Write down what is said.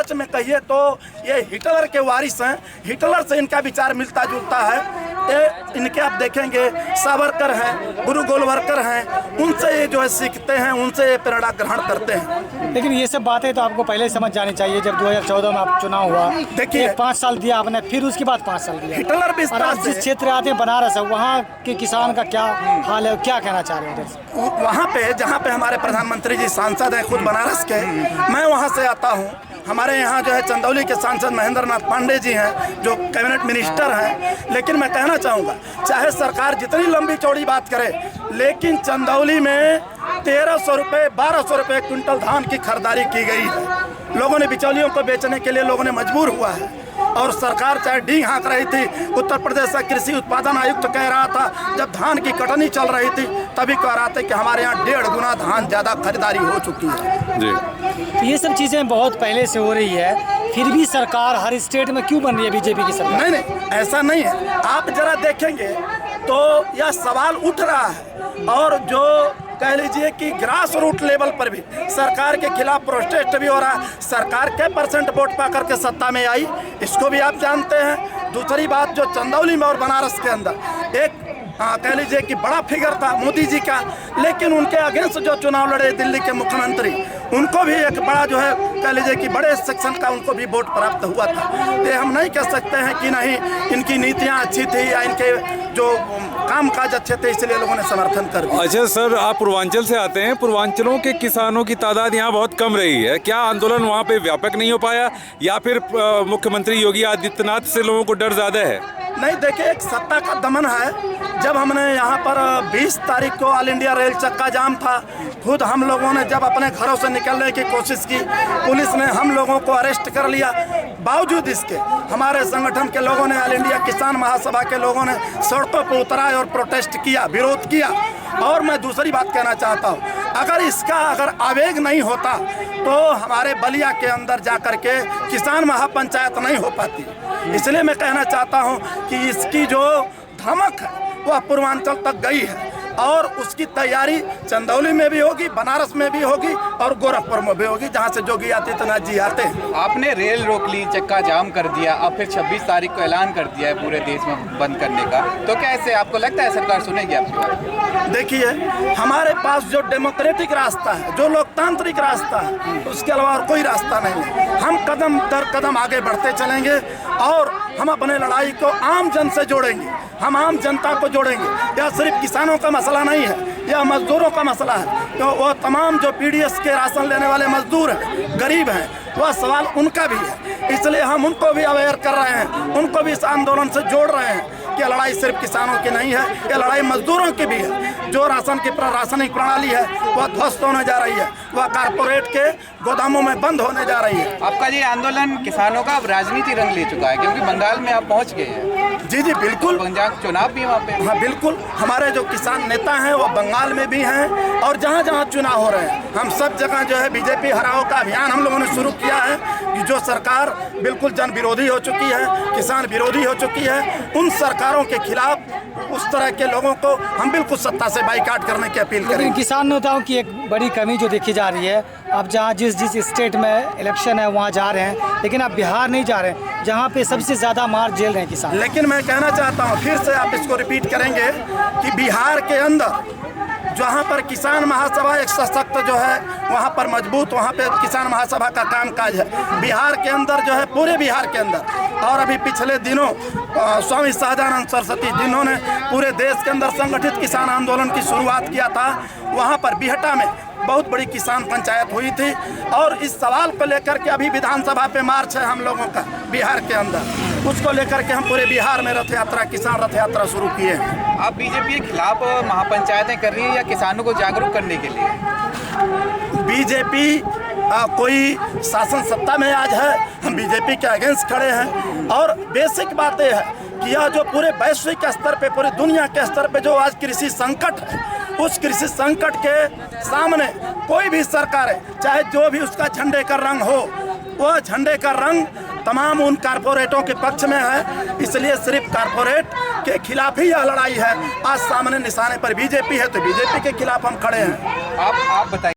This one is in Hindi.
सच में कहिए तो ये हिटलर के वारिस हैं। हिटलर से इनका विचार मिलता जुलता है। ये इनके आप देखेंगे सावरकर हैं, गुरु गोलवलकर हैं, उनसे ये जो है सीखते हैं, उनसे ये प्रेरणा ग्रहण करते हैं। लेकिन ये सब बातें तो आपको पहले समझ जानी चाहिए। जब 2014 में आप चुनाव हुआ, देखिए 5 साल दिया आपने, फिर उसके बाद 5 साल दिया। हिटलर भी और आप जिस क्षेत्र आते हैं बनारस है, वहाँ के किसान का क्या हाल है, क्या कहना चाह रहे हैं? वहाँ पे जहाँ पे हमारे प्रधानमंत्री जी सांसद हैं, खुद बनारस के, मैं वहाँ से आता हूँ। हमारे यहाँ जो है चंदौली के सांसद महेंद्र नाथ पांडे जी हैं, जो कैबिनेट मिनिस्टर हैं। लेकिन मैं कहना चाहूँगा, चाहे सरकार जितनी लंबी चौड़ी बात करे, लेकिन चंदौली में 1300 रुपये 1200 रुपये क्विंटल धान की खरीदारी की गई है। लोगों ने बिचौलियों को बेचने के लिए लोगों ने मजबूर हुआ है। और सरकार चाहे डींग हाँक रही थी। उत्तर प्रदेश का कृषि उत्पादन आयुक्त कह रहा था, जब धान की कटनी चल रही थी तभी कह रहा था कि हमारे यहाँ 1.5 गुना धान ज़्यादा खरीदारी हो चुकी है जी। तो ये सब चीज़ें बहुत पहले से हो रही है, फिर भी सरकार हर स्टेट में क्यों बन रही है बीजेपी की सरकार? नहीं, ऐसा नहीं है। आप जरा देखेंगे तो यह सवाल उठ रहा है, और जो कह लीजिए कि ग्रास रूट लेवल पर भी सरकार के खिलाफ प्रोटेस्ट भी हो रहा है। सरकार के परसेंट वोट पा करके सत्ता में आई, इसको भी आप जानते हैं। दूसरी बात, जो चंदौली में और बनारस के अंदर एक कह लीजिए कि बड़ा फिगर था मोदी जी का, लेकिन उनके अगेंस्ट जो चुनाव लड़े दिल्ली के मुख्यमंत्री, उनको भी एक बड़ा जो है कह लीजिए कि बड़े सेक्शन का उनको भी वोट प्राप्त हुआ था। ये हम नहीं कह सकते हैं कि नहीं इनकी नीतियां अच्छी थी या इनके जो काम काज अच्छे थे इसलिए लोगों ने समर्थन कर दिया। अच्छा सर, आप पूर्वांचल से आते हैं। पूर्वांचलों के किसानों की तादाद यहाँ बहुत कम रही है। क्या आंदोलन वहाँ पे व्यापक नहीं हो पाया, या फिर मुख्यमंत्री योगी आदित्यनाथ से लोगों को डर ज़्यादा है? नहीं, देखिए एक सत्ता का दमन है। जब हमने यहाँ पर 20 तारीख को ऑल इंडिया रेल चक्का जाम था, खुद हम लोगों ने जब अपने घरों से निकलने की कोशिश की, पुलिस ने हम लोगों को अरेस्ट कर लिया। बावजूद इसके हमारे संगठन के लोगों ने, ऑल इंडिया किसान महासभा के लोगों ने सड़कों पर उतरा और प्रोटेस्ट किया, विरोध किया। और मैं दूसरी बात कहना चाहता हूँ, अगर आवेग नहीं होता तो हमारे बलिया के अंदर जाकर के किसान महापंचायत नहीं हो पाती। इसलिए मैं कहना चाहता हूँ कि इसकी जो धमक है वह पूर्वांचल तक गई है, और उसकी तैयारी चंदौली में भी होगी, बनारस में भी होगी और गोरखपुर में भी होगी, जहाँ से योगी आदित्यनाथ जी आते हैं। आपने रेल रोक ली, चक्का जाम कर दिया, अब फिर 26 तारीख को ऐलान कर दिया है पूरे देश में बंद करने का, तो कैसे आपको लगता है सरकार सुनेगी आपकी बात? देखिए, हमारे पास जो डेमोक्रेटिक रास्ता है, जो लोकतांत्रिक रास्ता है, उसके अलावा और कोई रास्ता नहीं है। हम कदम दर कदम आगे बढ़ते चलेंगे और हम अपने लड़ाई को आम जन से जोड़ेंगे, हम आम जनता को जोड़ेंगे। यह सिर्फ किसानों का मसला नहीं है, यह मजदूरों का मसला है। तो वो तमाम जो पीडीएस के राशन लेने वाले मजदूर हैं, गरीब हैं, वह सवाल उनका भी है। इसलिए हम उनको भी अवेयर कर रहे हैं, उनको भी इस आंदोलन से जोड़ रहे हैं कि लड़ाई सिर्फ किसानों की नहीं है, ये लड़ाई मजदूरों की भी है। जो राशनिक प्रणाली है वह ध्वस्त होने जा रही है, वह कारपोरेट के गोदामों में बंद होने जा रही है। आपका ये आंदोलन किसानों का अब राजनीति रंग ले चुका है, क्योंकि बंगाल में आप पहुंच गए हैं। जी बिल्कुल, पंजाब चुनाव भी वहाँ पे। हाँ बिल्कुल, हमारे जो किसान नेता हैं वो बंगाल में भी हैं, और जहाँ जहाँ चुनाव हो रहे हैं हम सब जगह जो है बीजेपी हराओ का अभियान हम लोगों ने शुरू किया है। कि जो सरकार बिल्कुल जन विरोधी हो चुकी है, किसान विरोधी हो चुकी है, उन सरकारों के खिलाफ उस तरह के लोगों को हम बिल्कुल सत्ता से बाइकाट करने की अपील करेंगे। किसान नेताओं की एक बड़ी कमी जो देखी जा रही है, आप जहाँ जिस स्टेट में इलेक्शन है वहाँ जा रहे हैं, लेकिन आप बिहार नहीं जा रहे हैं, जहाँ पे सबसे ज़्यादा मार झेल रहे हैं किसान। लेकिन मैं कहना चाहता हूँ, फिर से आप इसको रिपीट करेंगे कि बिहार के अंदर जहाँ पर किसान महासभा एक सशक्त जो है, वहाँ पर मजबूत, वहाँ पे किसान महासभा का कामकाज है बिहार के अंदर जो है, पूरे बिहार के अंदर। और अभी पिछले दिनों स्वामी सहजानंद सरस्वती जिन्होंने पूरे देश के अंदर संगठित किसान आंदोलन की शुरुआत किया था, वहाँ पर बिहटा में बहुत बड़ी किसान पंचायत हुई थी। और इस सवाल को लेकर के अभी विधानसभा पे मार्च है हम लोगों का बिहार के अंदर, उसको लेकर के हम पूरे बिहार में रथ यात्रा, किसान रथ यात्रा शुरू किए हैं। आप बीजेपी के खिलाफ महापंचायतें कर रही है या किसानों को जागरूक करने के लिए? बीजेपी कोई शासन सत्ता में आज है, हम बीजेपी के अगेंस्ट खड़े हैं। और बेसिक बात यह है कि यह जो पूरे वैश्विक स्तर पे, पूरी दुनिया के स्तर पे जो आज कृषि संकट है, उस कृषि संकट के सामने कोई भी सरकार है, चाहे जो भी उसका झंडे का रंग हो, वह झंडे का रंग तमाम उन कारपोरेटों के पक्ष में है। इसलिए सिर्फ कारपोरेट के खिलाफ ही यह लड़ाई है। आज सामने निशाने पर बीजेपी है, तो बीजेपी के खिलाफ हम खड़े हैं। आप बताइए।